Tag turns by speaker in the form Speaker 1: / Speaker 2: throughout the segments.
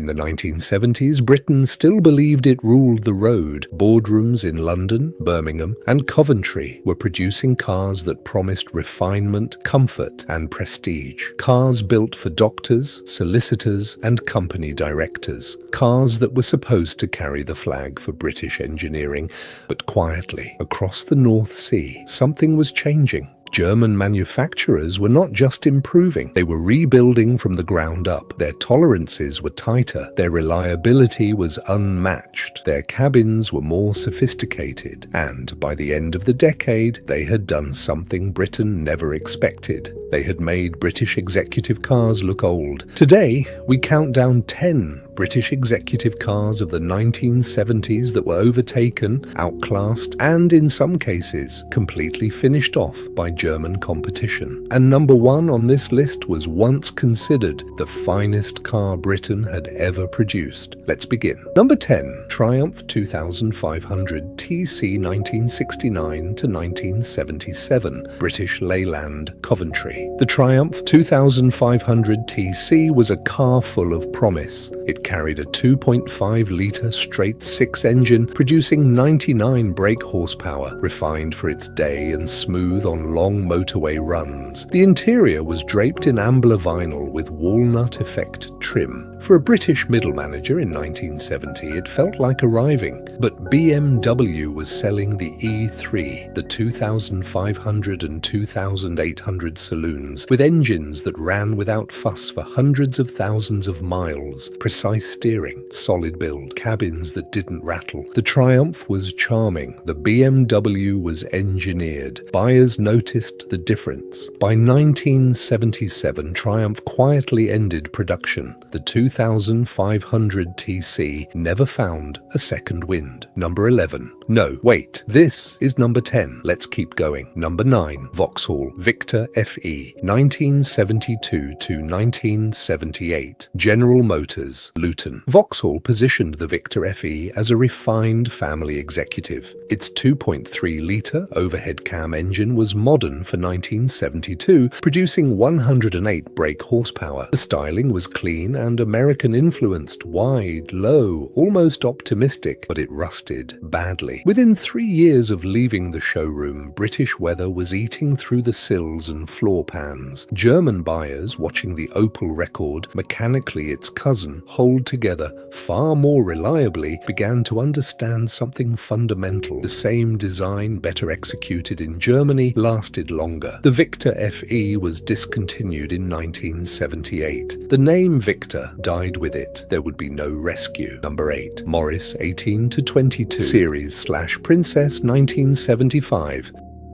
Speaker 1: In the 1970s, Britain still believed it ruled the road. Boardrooms in London, Birmingham, and Coventry were producing cars that promised refinement, comfort, and prestige. Cars built for doctors, solicitors, and company directors. Cars that were supposed to carry the flag for British engineering. But quietly, across the North Sea, something was changing. German manufacturers were not just improving, they were rebuilding from the ground up. Their tolerances were tighter, their reliability was unmatched, their cabins were more sophisticated, and by the end of the decade, they had done something Britain never expected. They had made British executive cars look old. Today, we count down 10 British executive cars of the 1970s that were overtaken, outclassed, and in some cases, completely finished off by German competition. And number one on this list was once considered the finest car Britain had ever produced. Let's begin. Number 10, Triumph 2500 TC 1969 to 1977, British Leyland, Coventry. The Triumph 2500 TC was a car full of promise. It carried a 2.5-litre straight-six engine, producing 99 brake horsepower, refined for its day and smooth on long motorway runs. The interior was draped in ambler vinyl with walnut effect trim. For a British middle manager in 1970, it felt like arriving, but BMW was selling the E3, the 2500 and 2800 saloons, with engines that ran without fuss for hundreds of thousands of miles, precise steering, solid build, cabins that didn't rattle. The Triumph was charming, the BMW was engineered. Buyers noticed the difference. By 1977, Triumph quietly ended production. The 2500 TC never found a second wind. Number 11. No, wait, this is number 10. Let's keep going. Number 9. Vauxhall Victor FE 1972 to 1978. General Motors, Luton. Vauxhall positioned the Victor FE as a refined family executive. Its 2.3-litre overhead cam engine was modern for 1972, producing 108 brake horsepower. The styling was clean and American-influenced, wide, low, almost optimistic, but it rusted badly. Within 3 years of leaving the showroom, British weather was eating through the sills and floor pans. German buyers, watching the Opel record, mechanically its cousin, hold together far more reliably, began to understand something fundamental. The same design, better executed in Germany, lasted longer. The Victor FE was discontinued in 1978. The name Victor died with it. There would be no rescue. Number 8. Morris 18 to 22 Series/Princess 1975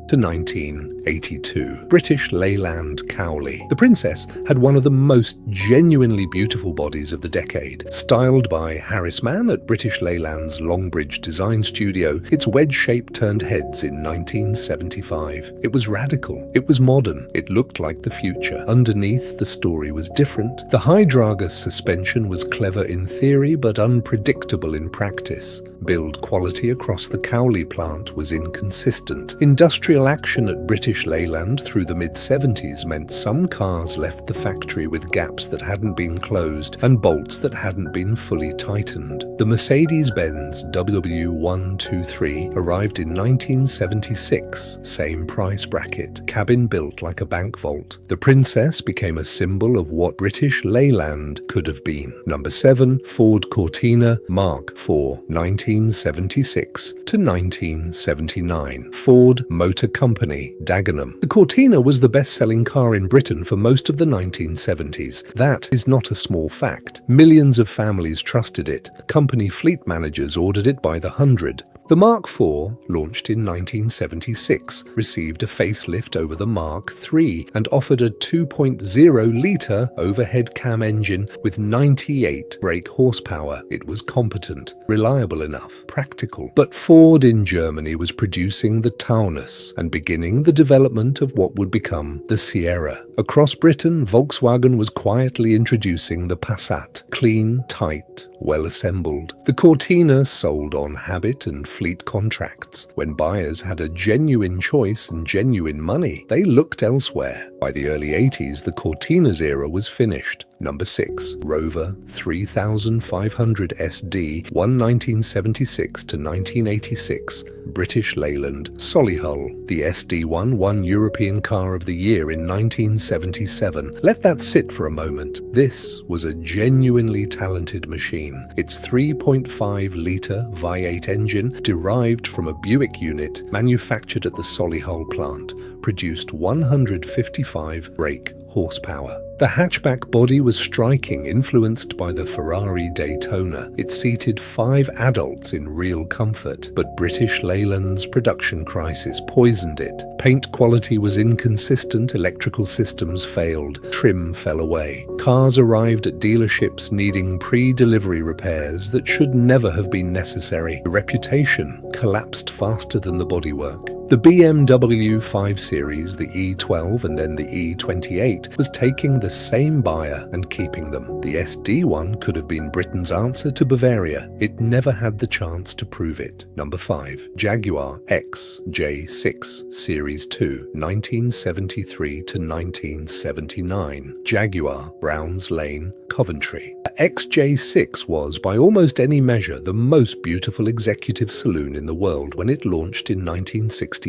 Speaker 1: to 1982. British Leyland Cowley. The Princess had one of the most genuinely beautiful bodies of the decade. Styled by Harris Mann at British Leyland's Longbridge Design Studio, its wedge shape turned heads in 1975. It was radical. It was modern. It looked like the future. Underneath, the story was different. The Hydragus suspension was clever in theory but unpredictable in practice. Build quality across the Cowley plant was inconsistent. Industrial action at British Leyland through the mid-70s meant some cars left the factory with gaps that hadn't been closed and bolts that hadn't been fully tightened. The Mercedes-Benz W123 arrived in 1976, same price bracket, cabin built like a bank vault. The Princess became a symbol of what British Leyland could have been. Number 7. Ford Cortina Mark IV 1976 to 1979. Ford Motor Company, Dagenham. The Cortina was the best-selling car in Britain for most of the 1970s. That is not a small fact. Millions of families trusted it. Company fleet managers ordered it by the hundred. The Mark IV, launched in 1976, received a facelift over the Mark III and offered a 2.0-litre overhead cam engine with 98 brake horsepower. It was competent, reliable enough, practical. But Ford in Germany was producing the Taunus and beginning the development of what would become the Sierra. Across Britain, Volkswagen was quietly introducing the Passat, clean, tight, well assembled. The Cortina sold on habit and fleet contracts. When buyers had a genuine choice and genuine money, they looked elsewhere. By the early 80s, the Cortina's era was finished. Number 6. Rover 3500 SD, 1976 to 1986, British Leyland, Solihull. The SD1 won European Car of the Year in 1977. Let that sit for a moment. This was a genuinely talented machine. Its 3.5-litre V8 engine, derived from a Buick unit manufactured at the Solihull plant, produced 155 brake horsepower. The hatchback body was striking, influenced by the Ferrari Daytona. It seated 5 adults in real comfort, but British Leyland's production crisis poisoned it. Paint quality was inconsistent, electrical systems failed, trim fell away. Cars arrived at dealerships needing pre-delivery repairs that should never have been necessary. The reputation collapsed faster than the bodywork. The BMW 5 Series, the E12 and then the E28, was taking the same buyer and keeping them. The SD1 could have been Britain's answer to Bavaria. It never had the chance to prove it. Number 5. Jaguar XJ6 Series 2, 1973 to 1979. Jaguar, Browns Lane, Coventry. The XJ6 was, by almost any measure, the most beautiful executive saloon in the world when it launched in 1968.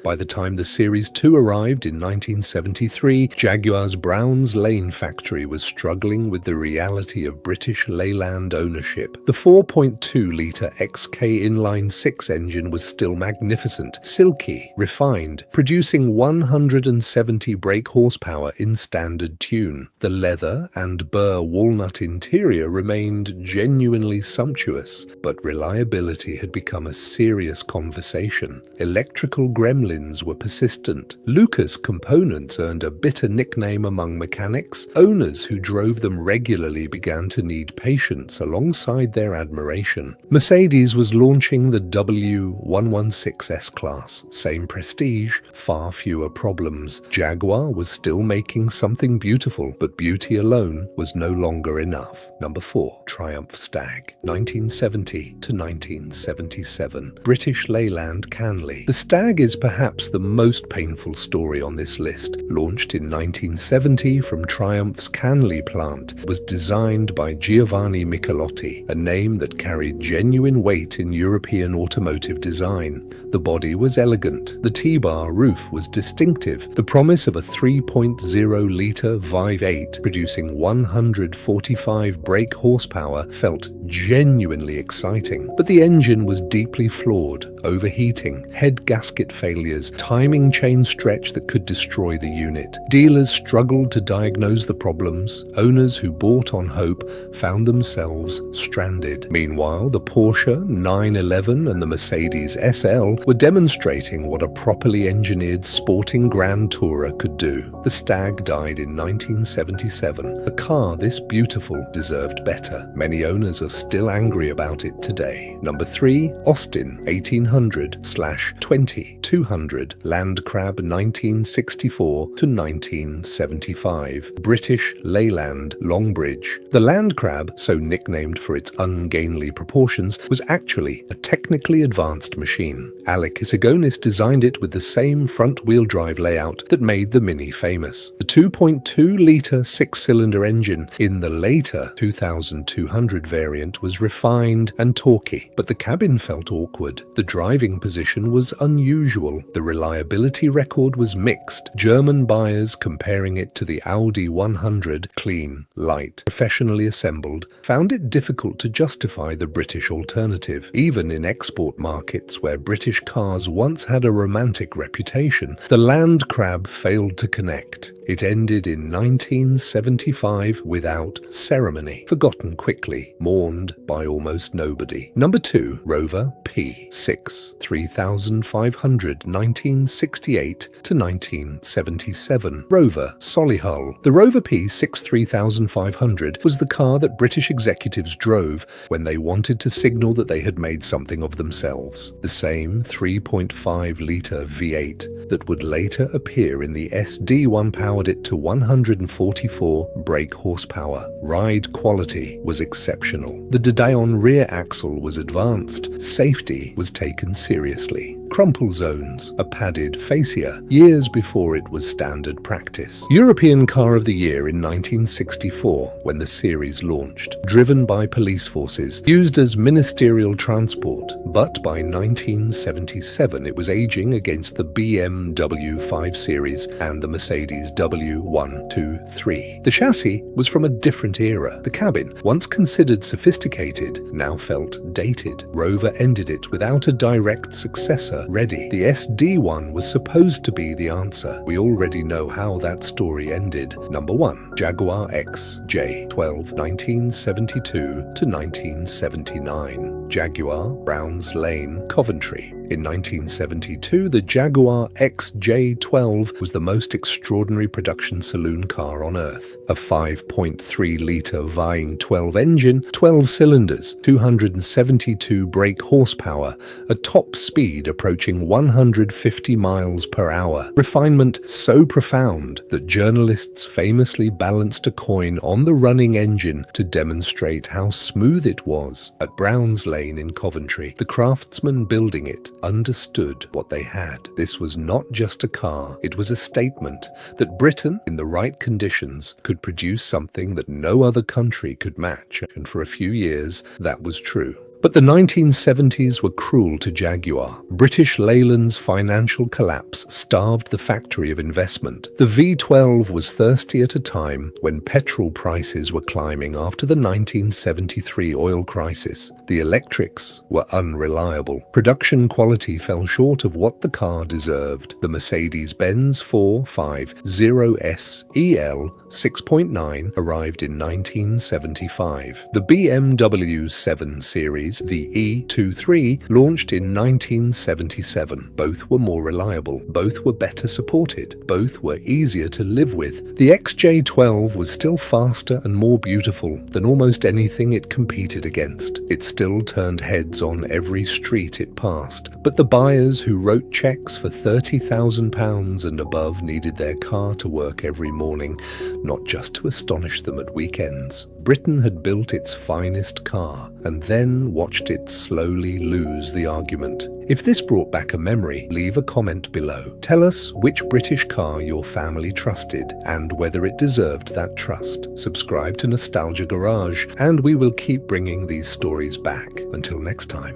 Speaker 1: By the time the Series 2 arrived in 1973, Jaguar's Browns Lane factory was struggling with the reality of British Leyland ownership. The 4.2-litre XK inline-6 engine was still magnificent, silky, refined, producing 170 brake horsepower in standard tune. The leather and burr walnut interior remained genuinely sumptuous, but reliability had become a serious conversation. Electrical gremlins were persistent. Lucas components earned a bitter nickname among mechanics. Owners who drove them regularly began to need patience alongside their admiration. Mercedes was launching the W116 S-Class. Same prestige, far fewer problems. Jaguar was still making something beautiful, but beauty alone was no longer enough. Number 4. Triumph Stag, 1970 to 1977. British Leyland Canley. The Stag is perhaps the most painful story on this list. Launched in 1970 from Triumph's Canley plant, it was designed by Giovanni Michelotti, a name that carried genuine weight in European automotive design. The body was elegant. The T-bar roof was distinctive. The promise of a 3.0-litre V8 producing 145 brake horsepower felt genuinely exciting. But the engine was deeply flawed, overheating, head gasket failures, timing chain stretch that could destroy the unit. Dealers struggled to diagnose the problems. Owners who bought on hope found themselves stranded. Meanwhile, the Porsche 911 and the Mercedes SL were demonstrating what a properly engineered sporting Grand Tourer could do. The Stag died in 1977. A car this beautiful deserved better. Many owners are still angry about it today. Number 3. Austin 1800/20-200 Landcrab 1964 to 1975. British Leyland Longbridge. The Landcrab, so nicknamed for its ungainly proportions, was actually a technically advanced machine. Alec Isigonis designed it with the same front-wheel drive layout that made the Mini famous. The 2.2-litre 6-cylinder engine in the later 2200 variant was refined and torquey, but the cabin felt awkward. The driving position was unusual. The reliability record was mixed. German buyers, comparing it to the Audi 100, clean, light, professionally assembled, found it difficult to justify the British alternative. Even in export markets where British cars once had a romantic reputation, the Landcrab failed to connect. It ended in 1975 without ceremony, forgotten quickly, mourned by almost nobody. Number 2. Rover P6 3500 1968 to 1977. Rover Solihull. The Rover P6 3500 was the car that British executives drove when they wanted to signal that they had made something of themselves. The same 3.5-litre V8 that would later appear in the SD1 powered it to 144 brake horsepower. Ride quality was exceptional. The Didaon rear axle was advanced. Safety was taken seriously. Crumple zones, a padded fascia, years before it was standard practice. European Car of the Year in 1964, when the series launched. Driven by police forces, used as ministerial transport, but by 1977 it was aging against the BMW 5 Series and the Mercedes W123. The chassis was from a different era. The cabin, once considered sophisticated, now felt dated. Rover ended it without a direct successor ready. The SD1 was supposed to be the answer. We already know how that story ended. Number 1. Jaguar XJ12, 1972 to 1979. Jaguar, Browns Lane, Coventry. In 1972, the Jaguar XJ12 was the most extraordinary production saloon car on earth. A 5.3-litre vying 12 engine, 12 cylinders, 272 brake horsepower, a top speed approaching 150 miles per hour. Refinement so profound that journalists famously balanced a coin on the running engine to demonstrate how smooth it was. At Browns Lane in Coventry, the craftsman building it understood what they had. This was not just a car, it was a statement that Britain, in the right conditions, could produce something that no other country could match, and for a few years that was true. But the 1970s were cruel to Jaguar. British Leyland's financial collapse starved the factory of investment. The V12 was thirsty at a time when petrol prices were climbing after the 1973 oil crisis. The electrics were unreliable. Production quality fell short of what the car deserved. The Mercedes-Benz 450S EL 6.9 arrived in 1975. The BMW 7 Series, the E23, launched in 1977. Both were more reliable. Both were better supported. Both were easier to live with. The XJ12 was still faster and more beautiful than almost anything it competed against. It still turned heads on every street it passed. But the buyers who wrote checks for £30,000 and above needed their car to work every morning, not just to astonish them at weekends. Britain had built its finest car and then watched it slowly lose the argument. If this brought back a memory, leave a comment below. Tell us which British car your family trusted and whether it deserved that trust. Subscribe to Nostalgia Garage and we will keep bringing these stories back. Until next time.